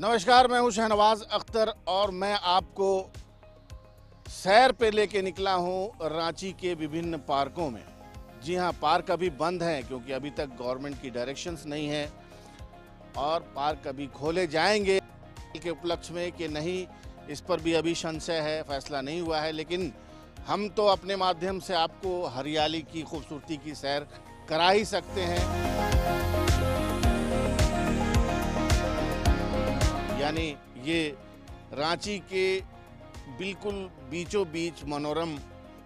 नमस्कार, मैं हूं शहनवाज अख्तर और मैं आपको सैर पे लेके निकला हूं रांची के विभिन्न पार्कों में। जी हां, पार्क अभी बंद हैं क्योंकि अभी तक गवर्नमेंट की डायरेक्शंस नहीं है और पार्क अभी खोले जाएंगे के उपलक्ष्य में कि नहीं, इस पर भी अभी संशय है, फैसला नहीं हुआ है। लेकिन हम तो अपने माध्यम से आपको हरियाली की खूबसूरती की सैर करा ही सकते हैं। यानी ये रांची के बिल्कुल बीचों बीच मनोरम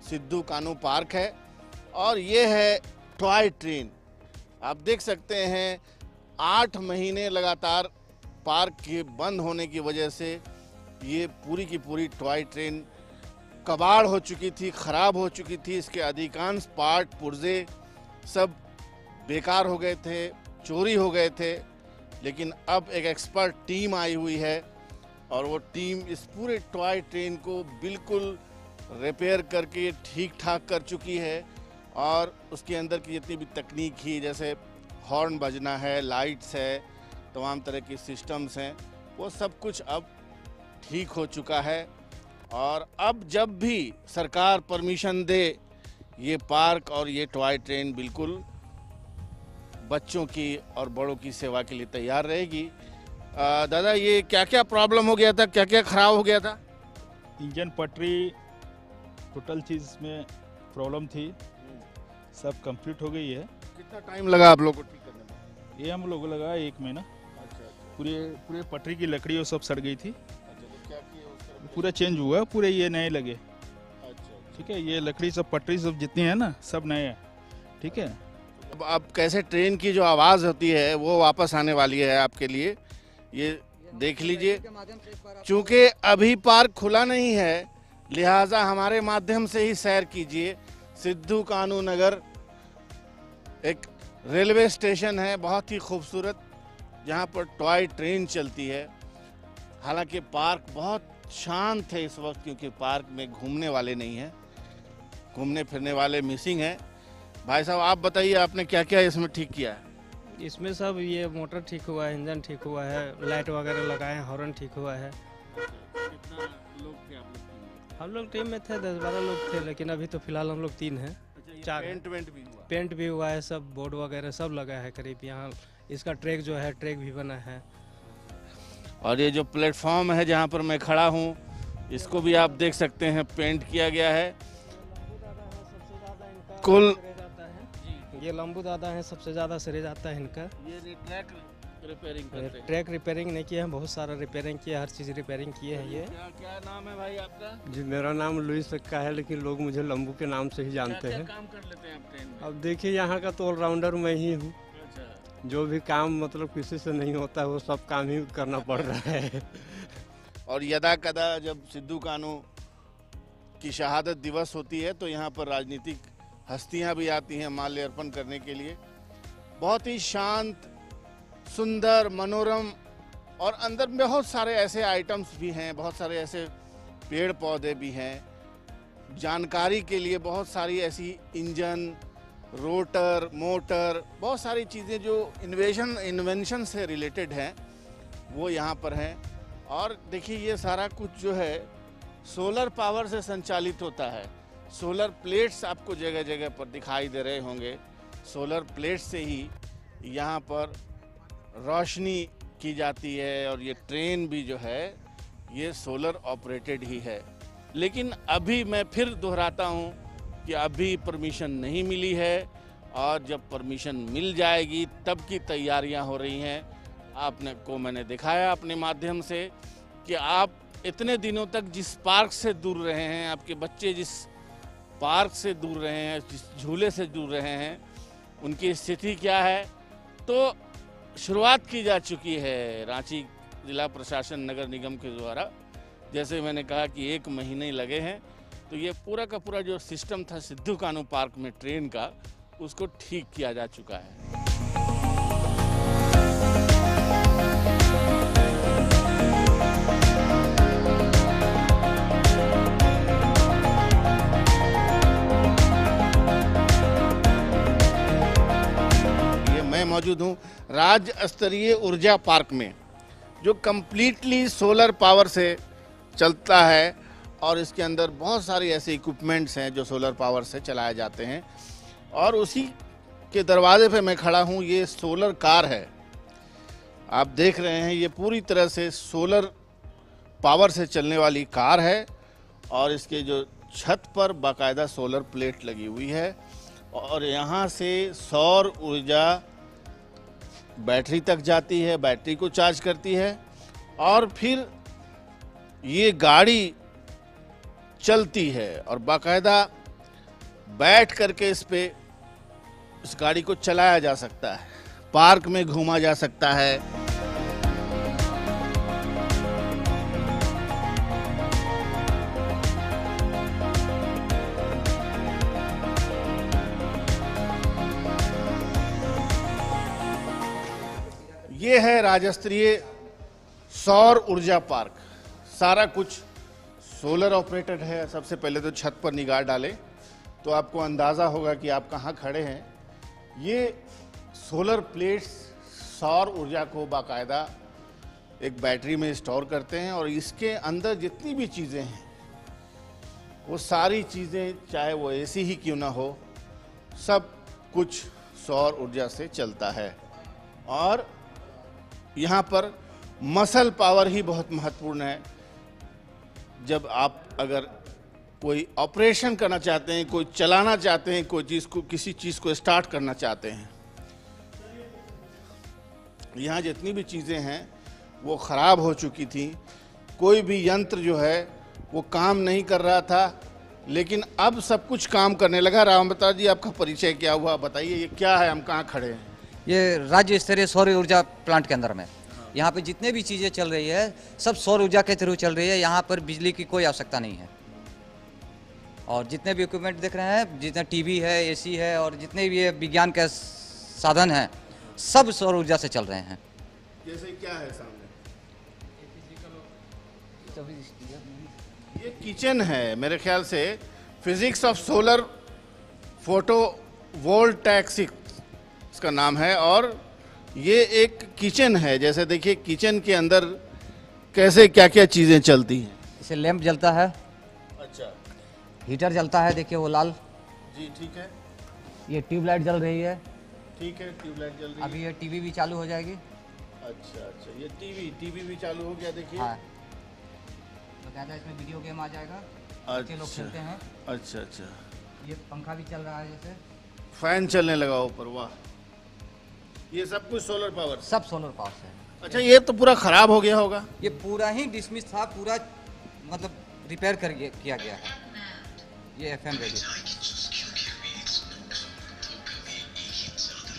सिद्धू कान्हू पार्क है और ये है टॉय ट्रेन। आप देख सकते हैं 8 महीने लगातार पार्क के बंद होने की वजह से ये पूरी की पूरी टॉय ट्रेन कबाड़ हो चुकी थी, ख़राब हो चुकी थी। इसके अधिकांश पार्ट पुर्जे सब बेकार हो गए थे, चोरी हो गए थे। लेकिन अब एक एक्सपर्ट टीम आई हुई है और वो टीम इस पूरे टॉय ट्रेन को बिल्कुल रिपेयर करके ठीक ठाक कर चुकी है और उसके अंदर की जितनी भी तकनीक ही, जैसे हॉर्न बजना है, लाइट्स है, तमाम तरह की सिस्टम्स हैं, वो सब कुछ अब ठीक हो चुका है। और अब जब भी सरकार परमिशन दे, ये पार्क और ये टॉय ट्रेन बिल्कुल बच्चों की और बड़ों की सेवा के लिए तैयार रहेगी। दादा, ये क्या क्या प्रॉब्लम हो गया था, क्या क्या खराब हो गया था? इंजन, पटरी, टोटल चीज़ में प्रॉब्लम थी, सब कंप्लीट हो गई है। कितना टाइम लगा आप लोग को ठीक करने में? ये हम लोग लगा 1 महीना। अच्छा। पूरे पटरी की लकड़ी वो सब सड़ गई थी। अच्छा, तो क्या किए उस तरह? पूरा चेंज हुआ, पूरे ये नए लगे। अच्छा। ठीक है, ये लकड़ी सब, पटरी सब जितनी है ना, सब नए हैं। ठीक है। अब कैसे ट्रेन की जो आवाज़ होती है वो वापस आने वाली है आपके लिए, ये देख लीजिए। चूँकि अभी पार्क खुला नहीं है, लिहाजा हमारे माध्यम से ही सैर कीजिए। सिद्धू कान्हू नगर एक रेलवे स्टेशन है, बहुत ही खूबसूरत, जहाँ पर टॉय ट्रेन चलती है। हालांकि पार्क बहुत शांत है इस वक्त क्योंकि पार्क में घूमने वाले नहीं हैं, घूमने फिरने वाले मिसिंग हैं। भाई साहब, आप बताइए, आपने क्या क्या इसमें ठीक किया है? इसमें सब ये मोटर ठीक हुआ है, इंजन ठीक हुआ है, लाइट वगैरह लगाए हैं, हॉर्न ठीक हुआ है। कितना लोग थे आप लोग? हम लोग टीम में थे 10-12 लोग थे, लेकिन अभी तो फिलहाल हम लोग 3 हैं। चार पेंट वेंट भी हुआ? पेंट भी हुआ है, सब बोर्ड वगैरह सब लगा है करीब। यहाँ इसका ट्रैक जो है, ट्रैक भी बना है। और ये जो प्लेटफॉर्म है जहाँ पर मैं खड़ा हूँ, इसको भी आप देख सकते हैं, पेंट किया गया है। कुल ये लंबू दादा है, सबसे ज़्यादा श्रेय जाता है इनका। ये ट्रैक रिपेयरिंग करते हैं। ट्रैक रिपेयरिंग नहीं किया है, बहुत सारा रिपेयरिंग किया, हर चीज़ रिपेयरिंग किए हैं ये। क्या क्या नाम है भाई आपका? जी, मेरा नाम लुइस का है, लेकिन लोग मुझे लंबू के नाम से ही जानते क्या हैं। काम कर लेते हैं आप ट्रेन में? अब देखिए, यहाँ का तो ऑलराउंडर मैं ही हूँ। अच्छा। जो भी काम मतलब किसी से नहीं होता है, वो सब काम ही करना पड़ रहा है। और यदा कदा जब सिद्धू कान्हू की शहादत दिवस होती है तो यहाँ पर राजनीतिक हस्तियाँ भी आती हैं माल्यार्पण करने के लिए। बहुत ही शांत, सुंदर, मनोरम, और अंदर बहुत सारे ऐसे आइटम्स भी हैं, बहुत सारे ऐसे पेड़ पौधे भी हैं। जानकारी के लिए बहुत सारी ऐसी इंजन, रोटर, मोटर, बहुत सारी चीज़ें जो इन्वेंशन से रिलेटेड हैं, वो यहाँ पर हैं। और देखिए, ये सारा कुछ जो है सोलर पावर से संचालित होता है। सोलर प्लेट्स आपको जगह जगह पर दिखाई दे रहे होंगे। सोलर प्लेट से ही यहाँ पर रोशनी की जाती है और ये ट्रेन भी जो है ये सोलर ऑपरेटेड ही है। लेकिन अभी मैं फिर दोहराता हूँ कि अभी परमिशन नहीं मिली है और जब परमिशन मिल जाएगी तब की तैयारियाँ हो रही हैं। आपने को मैंने दिखाया अपने माध्यम से कि आप इतने दिनों तक जिस पार्क से दूर रहे हैं, आपके बच्चे जिस पार्क से दूर रहे हैं, जिस झूले से दूर रहे हैं, उनकी स्थिति क्या है। तो शुरुआत की जा चुकी है रांची जिला प्रशासन नगर निगम के द्वारा। जैसे मैंने कहा कि 1 महीने लगे हैं, तो ये पूरा का पूरा जो सिस्टम था सिद्धू कान्हू पार्क में ट्रेन का, उसको ठीक किया जा चुका है। मौजूद हूँ राज्य स्तरीय ऊर्जा पार्क में। जो कंप्लीटली सोलर पावर से चलता है और इसके अंदर बहुत सारे ऐसे इक्विपमेंट्स हैं जो सोलर पावर से चलाए जाते हैं। और उसी के दरवाजे पे मैं खड़ा हूँ। ये सोलर कार है, आप देख रहे हैं, ये पूरी तरह से सोलर पावर से चलने वाली कार है और इसके जो छत पर बाकायदा सोलर प्लेट लगी हुई है और यहाँ से सौर ऊर्जा बैटरी तक जाती है, बैटरी को चार्ज करती है और फिर ये गाड़ी चलती है और बाकायदा बैठ करके इस गाड़ी को चलाया जा सकता है, पार्क में घूमा जा सकता है। ये है राजस्तरीय सौर ऊर्जा पार्क। सारा कुछ सोलर ऑपरेटेड है। सबसे पहले तो छत पर निगाह डालें तो आपको अंदाज़ा होगा कि आप कहाँ खड़े हैं। ये सोलर प्लेट्स सौर ऊर्जा को बाकायदा एक बैटरी में स्टोर करते हैं और इसके अंदर जितनी भी चीज़ें हैं वो सारी चीज़ें, चाहे वो एसी ही क्यों ना हो, सब कुछ सौर ऊर्जा से चलता है। और यहाँ पर मसल पावर ही बहुत महत्वपूर्ण है। जब आप अगर कोई ऑपरेशन करना चाहते हैं, कोई चलाना चाहते हैं, कोई चीज़ को, किसी चीज़ को स्टार्ट करना चाहते हैं, यहाँ जितनी भी चीज़ें हैं वो ख़राब हो चुकी थी। कोई भी यंत्र जो है वो काम नहीं कर रहा था, लेकिन अब सब कुछ काम करने लगा। रामबता जी, आपका परिचय क्या हुआ, बताइए ये क्या है, हम कहाँ खड़े हैं? ये राज्य स्तरीय सौर ऊर्जा प्लांट के अंदर में यहाँ पे जितने भी चीज़ें चल रही है सब सौर ऊर्जा के थ्रू चल रही है। यहाँ पर बिजली की कोई आवश्यकता नहीं है और जितने भी इक्विपमेंट देख रहे हैं, जितना टीवी है, एसी है और जितने भी विज्ञान के साधन हैं, सब सौर ऊर्जा से चल रहे हैं। जैसे क्या है सामने? ये किचन है, मेरे ख्याल से फिजिक्स ऑफ सोलर फोटो वोल्टेक्स इसका नाम है। और ये एक किचन है। जैसे देखिए किचन के अंदर कैसे क्या क्या चीज़ें चलती हैं। इसे लैंप जलता है, अच्छा, हीटर जलता है, देखिए वो लाल जी, ठीक है, ये ट्यूबलाइट जल रही है, ठीक है, ट्यूबलाइट जल रही है। अभी ये टीवी भी चालू हो जाएगी। अच्छा अच्छा, ये टीवी भी चालू हो गया, देखिए। हाँ, बकायदा इसमें वीडियो गेम आ जाएगा, बच्चे लोग खेलते हैं। अच्छा अच्छा, ये पंखा भी चल रहा है, जैसे फैन चलने लगा ऊपर, वाह। ये सब कुछ सोलर पावर, सब सोलर पावर से है। अच्छा, ये तो पूरा खराब हो गया होगा। ये पूरा ही डिसमिस था, पूरा मतलब रिपेयर किया गया है। ये एफएम रेडियो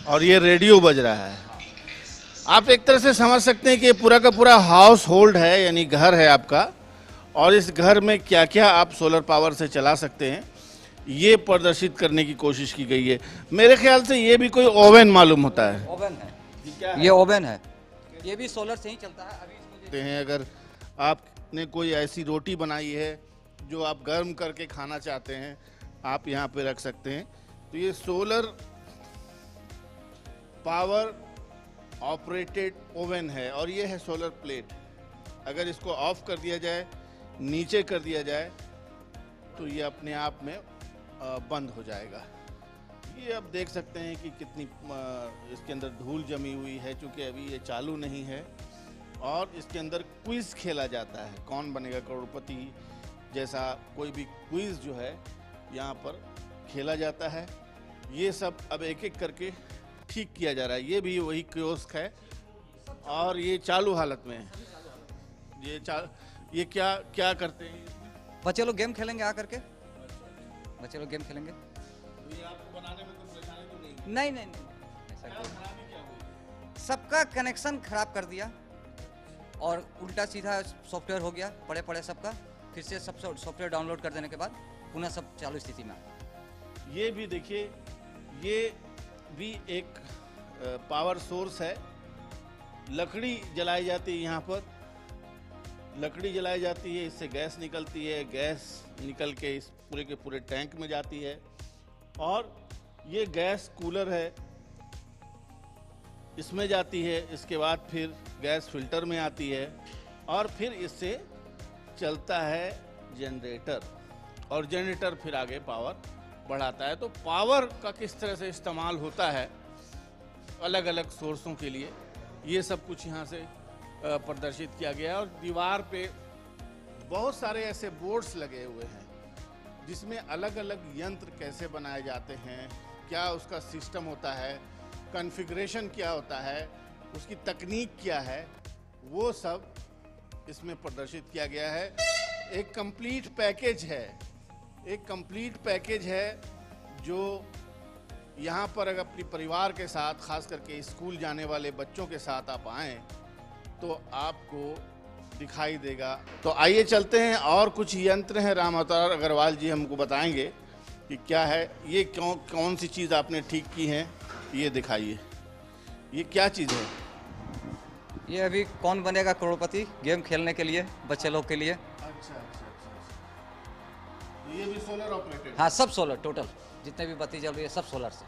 और ये रेडियो बज रहा है। आप एक तरह से समझ सकते हैं कि ये पूरा का पूरा हाउस होल्ड है, यानी घर है आपका, और इस घर में क्या क्या आप सोलर पावर से चला सकते हैं ये प्रदर्शित करने की कोशिश की गई है। मेरे ख्याल से ये भी कोई ओवन मालूम होता है। ओवन है, ये ओवन है, ये भी सोलर से ही चलता है। अभी इसको देखते हैं, अगर आपने कोई ऐसी रोटी बनाई है जो आप गर्म करके खाना चाहते हैं, आप यहाँ पे रख सकते हैं। तो ये सोलर पावर ऑपरेटेड ओवन है और ये है सोलर प्लेट। अगर इसको ऑफ कर दिया जाए, नीचे कर दिया जाए, तो ये अपने आप में बंद हो जाएगा। ये आप देख सकते हैं कि कितनी इसके अंदर धूल जमी हुई है, चूँकि अभी ये चालू नहीं है। और इसके अंदर क्विज़ खेला जाता है, कौन बनेगा करोड़पति जैसा कोई भी क्विज़ जो है यहाँ पर खेला जाता है। ये सब अब एक एक करके ठीक किया जा रहा है। ये भी वही कियोस्क है और ये चालू हालत में है। ये क्या क्या करते हैं? बच्चे लोग गेम खेलेंगे आकर के, बच्चे लोग गेम खेलेंगे। ये आपको बनाने में कोई परेशानी तो नहीं? नहीं नहीं नहीं, ऐसा कोई खराबी क्या हुई? सबका कनेक्शन खराब कर दिया और उल्टा सीधा सॉफ्टवेयर हो गया, पड़े पड़े सबका। फिर से सब सॉफ्टवेयर डाउनलोड कर देने के बाद पुनः सब चालू स्थिति में। ये भी देखिए, ये भी एक पावर सोर्स है। लकड़ी जलाई जाती है यहाँ पर, लकड़ी जलाई जाती है, इससे गैस निकलती है, गैस निकल के इस पूरे के पूरे टैंक में जाती है। और ये गैस कूलर है इसमें जाती है, इसके बाद फिर गैस फिल्टर में आती है और फिर इससे चलता है जनरेटर और जनरेटर फिर आगे पावर बढ़ाता है। तो पावर का किस तरह से इस्तेमाल होता है अलग अलग सोर्सों के लिए, ये सब कुछ यहाँ से प्रदर्शित किया गया है। और दीवार पे बहुत सारे ऐसे बोर्ड्स लगे हुए हैं जिसमें अलग अलग यंत्र कैसे बनाए जाते हैं, क्या उसका सिस्टम होता है, कॉन्फ़िगरेशन क्या होता है, उसकी तकनीक क्या है, वो सब इसमें प्रदर्शित किया गया है। एक कंप्लीट पैकेज है, एक कंप्लीट पैकेज है जो यहाँ पर अगर अपने परिवार के साथ, खास करके स्कूल जाने वाले बच्चों के साथ आप आएँ तो आपको दिखाई देगा। तो आइए चलते हैं, और कुछ यंत्र हैं, राम अवतार अग्रवाल जी हमको बताएंगे कि क्या है ये, कौन सी चीज़ आपने ठीक की है, ये दिखाइए। ये क्या चीज़ है? ये अभी कौन बनेगा करोड़पति गेम खेलने के लिए बच्चे लोग के लिए। अच्छा। ये भी सोलर ऑपरेटेड? हाँ, सब सोलर, टोटल जितने भी बत्ती जल रही है सब सोलर से।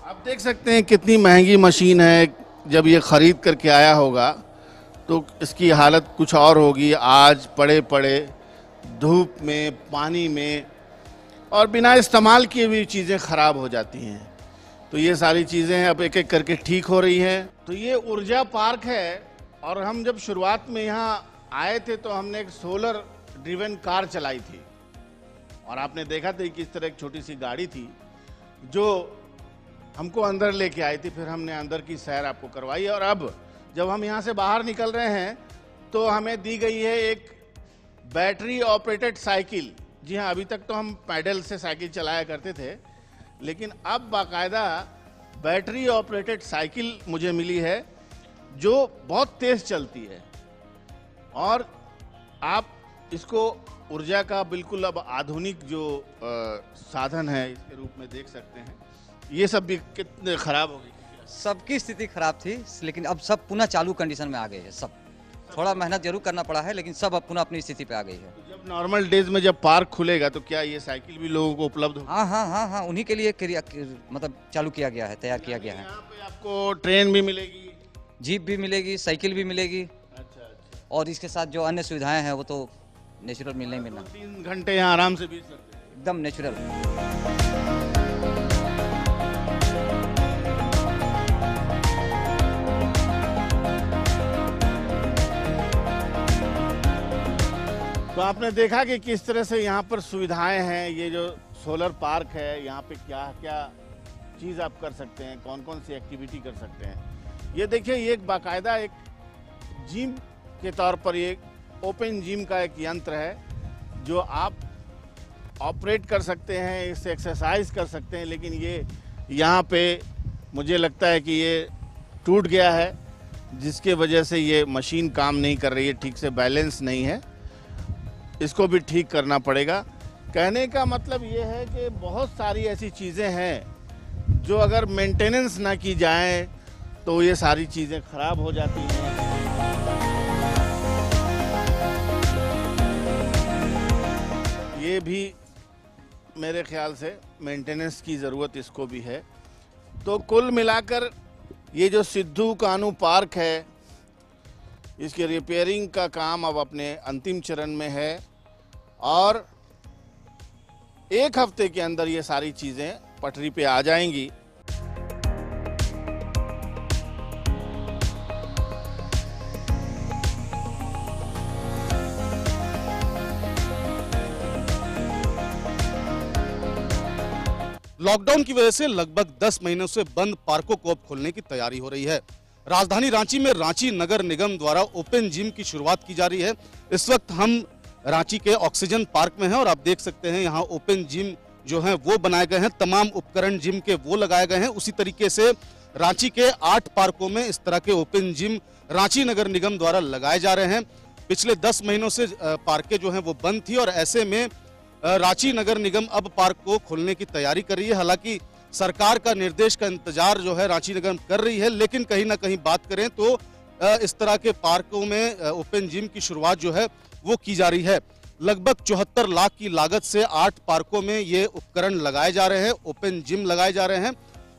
आप देख सकते हैं कितनी महंगी मशीन है। जब ये खरीद करके आया होगा तो इसकी हालत कुछ और होगी। आज पड़े पड़े धूप में, पानी में, और बिना इस्तेमाल किए हुई चीज़ें ख़राब हो जाती हैं। तो ये सारी चीज़ें अब एक एक करके ठीक हो रही हैं। तो ये ऊर्जा पार्क है, और हम जब शुरुआत में यहाँ आए थे तो हमने एक सोलर ड्रिवन कार चलाई थी, और आपने देखा था कि इस तरह एक छोटी सी गाड़ी थी जो हमको अंदर लेके आई थी। फिर हमने अंदर की सैर आपको करवाई, और अब जब हम यहाँ से बाहर निकल रहे हैं तो हमें दी गई है एक बैटरी ऑपरेटेड साइकिल। जी हाँ, अभी तक तो हम पैडल से साइकिल चलाया करते थे, लेकिन अब बाकायदा बैटरी ऑपरेटेड साइकिल मुझे मिली है जो बहुत तेज चलती है, और आप इसको ऊर्जा का बिल्कुल अब आधुनिक जो साधन है इसके रूप में देख सकते हैं। ये सब भी कितने खराब हो गई, सबकी स्थिति खराब थी, लेकिन अब सब पुनः चालू कंडीशन में आ गए हैं। सब थोड़ा मेहनत जरूर करना पड़ा है, लेकिन सब अब पुनः अपनी स्थिति पे आ गई है। तो जब नॉर्मल डेज में जब पार्क खुलेगा तो क्या ये साइकिल भी लोगों को उपलब्ध होगी? हाँ, उन्हीं के लिए मतलब चालू किया गया है, तैयार किया गया है। यहाँ पे आपको ट्रेन भी मिलेगी, जीप भी मिलेगी, साइकिल भी मिलेगी, अच्छा, और इसके साथ जो अन्य सुविधाएं हैं वो तो नेचुरल मिलना ही मिलना, 3 घंटे यहाँ आराम से बीत सकते हैं, एकदम नेचुरल। तो आपने देखा कि किस तरह से यहाँ पर सुविधाएं हैं। ये जो सोलर पार्क है, यहाँ पे क्या क्या चीज़ आप कर सकते हैं, कौन कौन सी एक्टिविटी कर सकते हैं। ये देखिए, ये एक बाकायदा एक जिम के तौर पर ये ओपन जिम का एक यंत्र है जो आप ऑपरेट कर सकते हैं, इससे एक्सरसाइज कर सकते हैं। लेकिन ये यहाँ पे मुझे लगता है कि ये टूट गया है, जिसके वजह से ये मशीन काम नहीं कर रही है, ठीक से बैलेंस नहीं है। इसको भी ठीक करना पड़ेगा। कहने का मतलब ये है कि बहुत सारी ऐसी चीज़ें हैं जो अगर मेंटेनेंस ना की जाए तो ये सारी चीज़ें खराब हो जाती हैं। ये भी मेरे ख्याल से मेंटेनेंस की ज़रूरत इसको भी है। तो कुल मिलाकर ये जो सिद्धू कान्हू पार्क है, इसके रिपेयरिंग का काम अब अपने अंतिम चरण में है, और 1 हफ्ते के अंदर ये सारी चीज़ें पटरी पे आ जाएंगी। लॉकडाउन की वजह से लगभग 10 महीनों से बंद पार्कों को अब खोलने की तैयारी हो रही है। राजधानी रांची में रांची नगर निगम द्वारा ओपन जिम की शुरुआत की जा रही है। इस वक्त हम रांची के ऑक्सीजन पार्क में हैं, और आप देख सकते हैं यहाँ ओपन जिम जो है वो बनाए गए हैं, तमाम उपकरण जिम के वो लगाए गए हैं। उसी तरीके से रांची के 8 पार्कों में इस तरह के ओपन जिम रांची नगर निगम द्वारा लगाए जा रहे हैं। पिछले 10 महीनों से पार्कें जो हैं वो बंद थी, और ऐसे में रांची नगर निगम अब पार्क को खोलने की तैयारी कर रही है। हालांकि सरकार का निर्देश का इंतजार जो है रांची निगम कर रही है, लेकिन कहीं ना कहीं बात करें तो इस तरह के पार्कों में ओपन जिम की शुरुआत जो है वो की जा रही है। लगभग 74 लाख की लागत से 8 पार्कों में ये उपकरण लगाए जा रहे हैं, ओपन जिम लगाए जा रहे हैं,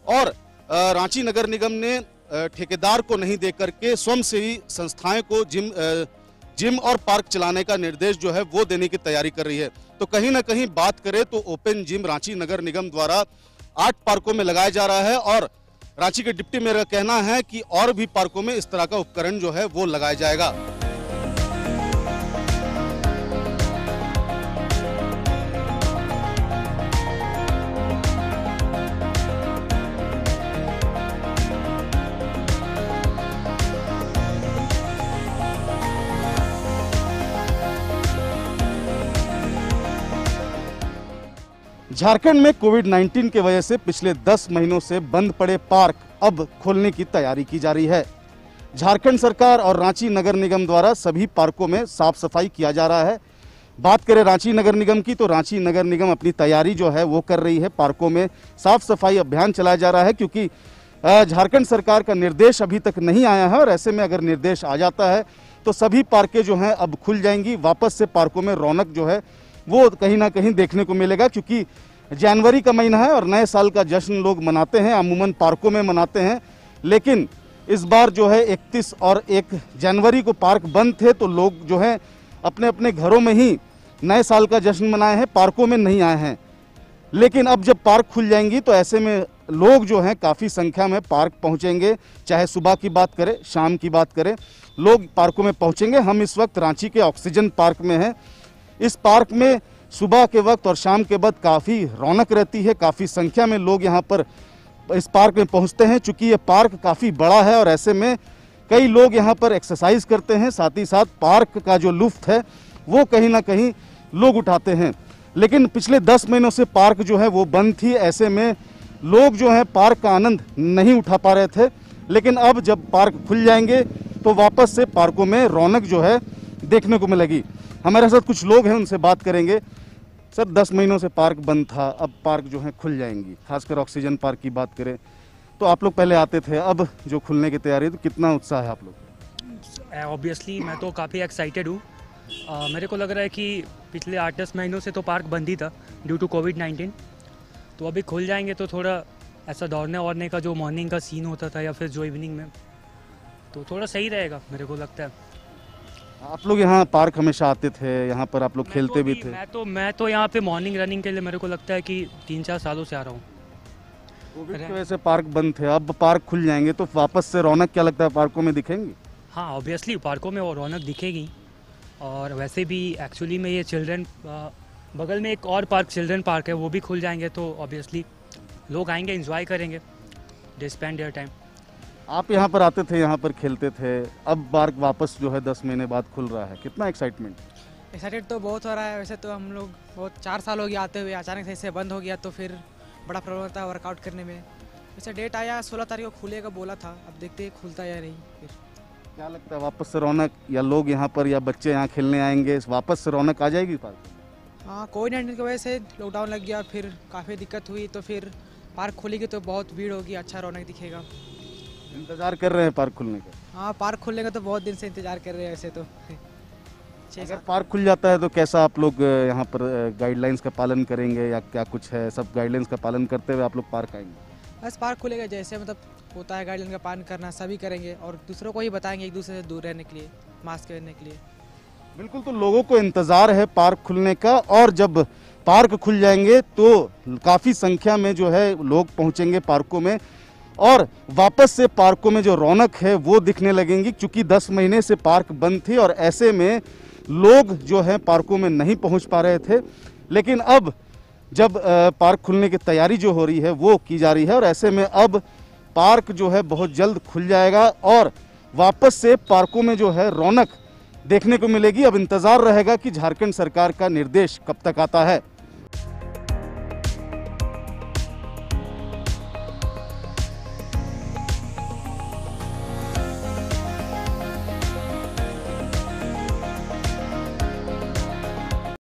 और रांची नगर निगम ने ठेकेदार को नहीं देकर के स्वयंसेवी संस्थाएं को जिम और पार्क चलाने का निर्देश जो है वो देने की तैयारी कर रही है। तो कहीं ना कहीं बात करें तो ओपन जिम रांची नगर निगम द्वारा 8 पार्कों में लगाया जा रहा है और रांची के डिप्टी मेयर का कहना है कि और भी पार्कों में इस तरह का उपकरण जो है वो लगाया जाएगा। झारखंड में कोविड-19 की वजह से पिछले 10 महीनों से बंद पड़े पार्क अब खोलने की तैयारी की जा रही है। झारखंड सरकार और रांची नगर निगम द्वारा सभी पार्कों में साफ सफाई किया जा रहा है। बात करें रांची नगर निगम की तो रांची नगर निगम अपनी तैयारी जो है वो कर रही है। पार्कों में साफ सफाई अभियान चलाया जा रहा है क्योंकि झारखंड सरकार का निर्देश अभी तक नहीं आया है और ऐसे में अगर निर्देश आ जाता है तो सभी पार्कें जो हैं अब खुल जाएंगी। वापस से पार्कों में रौनक जो है वो कहीं ना कहीं देखने को मिलेगा क्योंकि जनवरी का महीना है और नए साल का जश्न लोग मनाते हैं, अमूमन पार्कों में मनाते हैं। लेकिन इस बार जो है 31 और 1 जनवरी को पार्क बंद थे तो लोग जो है अपने अपने घरों में ही नए साल का जश्न मनाए हैं, पार्कों में नहीं आए हैं। लेकिन अब जब पार्क खुल जाएंगी तो ऐसे में लोग जो हैं काफ़ी संख्या में पार्क पहुंचेंगे। चाहे सुबह की बात करें, शाम की बात करें, लोग पार्कों में पहुंचेंगे। हम इस वक्त रांची के ऑक्सीजन पार्क में हैं। इस पार्क में सुबह के वक्त और शाम के वक्त काफ़ी रौनक रहती है, काफ़ी संख्या में लोग यहाँ पर इस पार्क में पहुँचते हैं। चूँकि ये पार्क काफ़ी बड़ा है और ऐसे में कई लोग यहाँ पर एक्सरसाइज करते हैं, साथ ही साथ पार्क का जो लुत्फ है वो कहीं ना कहीं लोग उठाते हैं। लेकिन पिछले 10 महीनों से पार्क जो है वो बंद थी, ऐसे में लोग जो है पार्क का आनंद नहीं उठा पा रहे थे। लेकिन अब जब पार्क खुल जाएंगे तो वापस से पार्कों में रौनक जो है देखने को मिलेगी। हमारे साथ कुछ लोग हैं, उनसे बात करेंगे। सर, 10 महीनों से पार्क बंद था, अब पार्क जो है खुल जाएंगी, खासकर ऑक्सीजन पार्क की बात करें तो आप लोग पहले आते थे, अब जो खुलने की तैयारी है तो कितना उत्साह है आप लोग? ऑब्वियसली मैं तो काफ़ी एक्साइटेड हूँ। मेरे को लग रहा है कि पिछले 8-10 महीनों से तो पार्क बंद ही था ड्यू टू कोविड-19, तो अभी खुल जाएंगे तो थोड़ा ऐसा दौड़ने वौड़ने का जो मॉर्निंग का सीन होता था या फिर जो इवनिंग में, तो थोड़ा सही रहेगा मेरे को लगता है। आप लोग यहाँ पार्क हमेशा आते थे, यहाँ पर आप लोग खेलते भी थे? मैं तो यहाँ पे मॉर्निंग रनिंग के लिए मेरे को लगता है कि 3-4 सालों से आ रहा हूँ। कोविड की वजह से पार्क बंद थे, अब पार्क खुल जाएंगे तो वापस से रौनक क्या लगता है पार्कों में दिखेंगी? हाँ, ऑब्वियसली पार्कों में वो रौनक दिखेगी। और वैसे भी एक्चुअली में ये चिल्ड्रन, बगल में एक और पार्क चिल्ड्रन पार्क है, वो भी खुल जाएंगे तो ऑब्वियसली लोग आएंगे, एंजॉय करेंगे, दे स्पेंड देयर टाइम। आप यहाँ पर आते थे, यहाँ पर खेलते थे, अब पार्क वापस जो है 10 महीने बाद खुल रहा है, कितना एक्साइटमेंट? एक्साइटेड तो बहुत हो रहा है। वैसे तो हम लोग बहुत 4 साल हो गया आते हुए, अचानक से इसे बंद हो गया तो फिर बड़ा प्रॉब्लम होता है वर्कआउट करने में। वैसे डेट आया 16 तारीख को खुलेगा बोला था, अब देखते हैं खुलता या नहीं। फिर क्या लगता है वापस से रौनक, या लोग यहाँ पर या बच्चे यहाँ खेलने आएंगे, वापस से रौनक आ जाएगी पार्क? हाँ, कोविड-19 की वजह से लॉकडाउन लग गया, फिर काफ़ी दिक्कत हुई, तो फिर पार्क खुलेगी तो बहुत भीड़ होगी, अच्छा रौनक दिखेगा। इंतजार कर रहे हैं पार्क खुलने का? हाँ, पार्क खुलने का तो बहुत दिन से इंतजार कर रहे हैं वैसे तो। अगर पार्क खुल जाता है तो कैसा आप लोग यहाँ पर गाइडलाइंस का पालन करेंगे या क्या कुछ है? सब गाइडलाइंस का पालन करते हुए आप लोग पार्क आएंगे? बस पार्क खुलेगा जैसे मतलब होता है गाइडलाइन का पालन करना सभी करेंगे और दूसरों को ही बताएंगे एक दूसरे से दूर रहने के लिए, मास्क पहनने के लिए। बिल्कुल, तो लोगों को इंतज़ार है पार्क खुलने का और जब पार्क खुल जाएंगे तो काफ़ी संख्या में जो है लोग पहुंचेंगे पार्कों में और वापस से पार्कों में जो रौनक है वो दिखने लगेंगी। क्योंकि 10 महीने से पार्क बंद थी और ऐसे में लोग जो है पार्कों में नहीं पहुंच पा रहे थे। लेकिन अब जब पार्क खुलने की तैयारी जो हो रही है वो की जा रही है और ऐसे में अब पार्क जो है बहुत जल्द खुल जाएगा और वापस से पार्कों में जो है रौनक देखने को मिलेगी। अब इंतज़ार रहेगा कि झारखंड सरकार का निर्देश कब तक आता है।